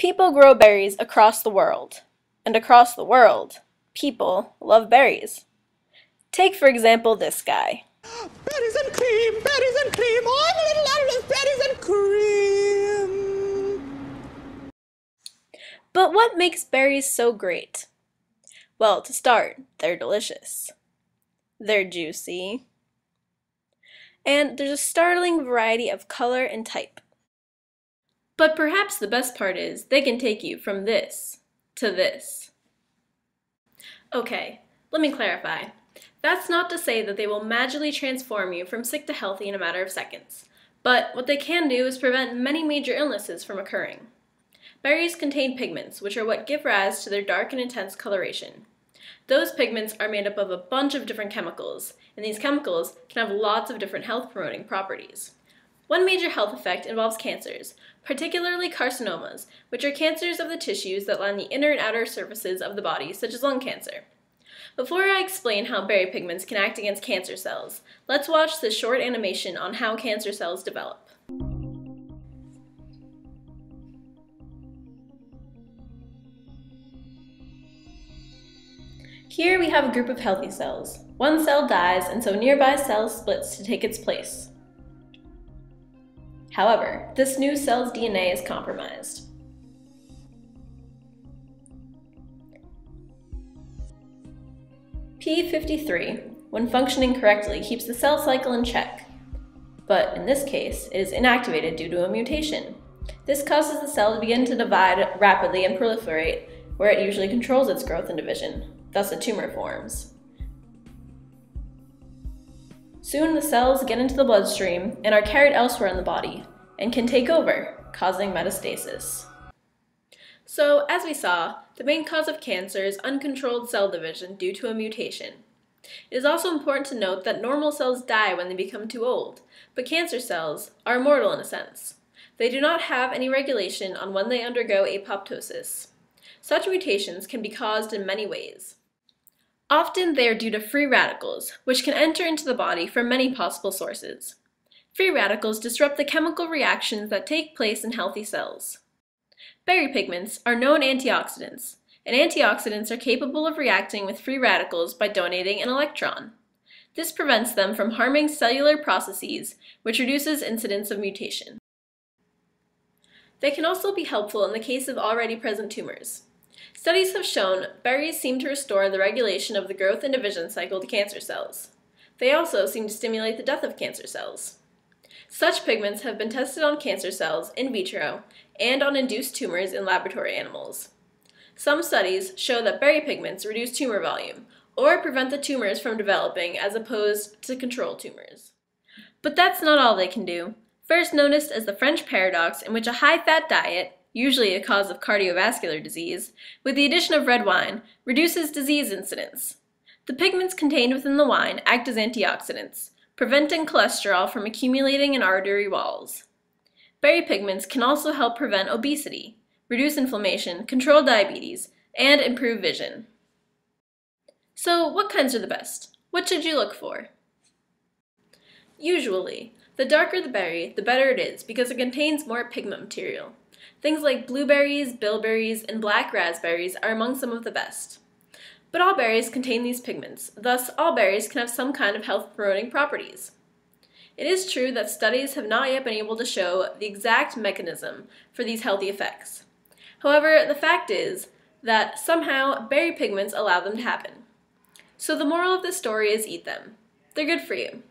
People grow berries across the world, and across the world, people love berries. Take, for example, this guy. Berries and cream, I'm a little out of berries and cream. But what makes berries so great? Well, to start, they're delicious. They're juicy. And there's a startling variety of color and type. But perhaps the best part is they can take you from this to this. Okay, let me clarify. That's not to say that they will magically transform you from sick to healthy in a matter of seconds, but what they can do is prevent many major illnesses from occurring. Berries contain pigments, which are what give rise to their dark and intense coloration. Those pigments are made up of a bunch of different chemicals, and these chemicals can have lots of different health-promoting properties. One major health effect involves cancers, particularly carcinomas, which are cancers of the tissues that line the inner and outer surfaces of the body, such as lung cancer. Before I explain how berry pigments can act against cancer cells, let's watch this short animation on how cancer cells develop. Here we have a group of healthy cells. One cell dies, and so nearby cells splits to take its place. However, this new cell's DNA is compromised. P53, when functioning correctly, keeps the cell cycle in check. But in this case, it is inactivated due to a mutation. This causes the cell to begin to divide rapidly and proliferate, where it usually controls its growth and division. Thus a tumor forms. Soon the cells get into the bloodstream and are carried elsewhere in the body, and can take over, causing metastasis. So, as we saw, the main cause of cancer is uncontrolled cell division due to a mutation. It is also important to note that normal cells die when they become too old, but cancer cells are immortal in a sense. They do not have any regulation on when they undergo apoptosis. Such mutations can be caused in many ways. Often they are due to free radicals, which can enter into the body from many possible sources. Free radicals disrupt the chemical reactions that take place in healthy cells. Berry pigments are known antioxidants, and antioxidants are capable of reacting with free radicals by donating an electron. This prevents them from harming cellular processes, which reduces incidence of mutation. They can also be helpful in the case of already present tumors. Studies have shown berries seem to restore the regulation of the growth and division cycle to cancer cells. They also seem to stimulate the death of cancer cells. Such pigments have been tested on cancer cells in vitro and on induced tumors in laboratory animals. Some studies show that berry pigments reduce tumor volume or prevent the tumors from developing as opposed to control tumors. But that's not all they can do. First noticed as the French paradox, in which a high-fat diet, usually a cause of cardiovascular disease, with the addition of red wine, reduces disease incidence. The pigments contained within the wine act as antioxidants, preventing cholesterol from accumulating in artery walls. Berry pigments can also help prevent obesity, reduce inflammation, control diabetes, and improve vision. So, what kinds are the best? What should you look for? Usually, the darker the berry, the better it is because it contains more pigment material. Things like blueberries, bilberries, and black raspberries are among some of the best. But all berries contain these pigments, thus all berries can have some kind of health-promoting properties. It is true that studies have not yet been able to show the exact mechanism for these healthy effects. However, the fact is that somehow berry pigments allow them to happen. So the moral of this story is eat them. They're good for you.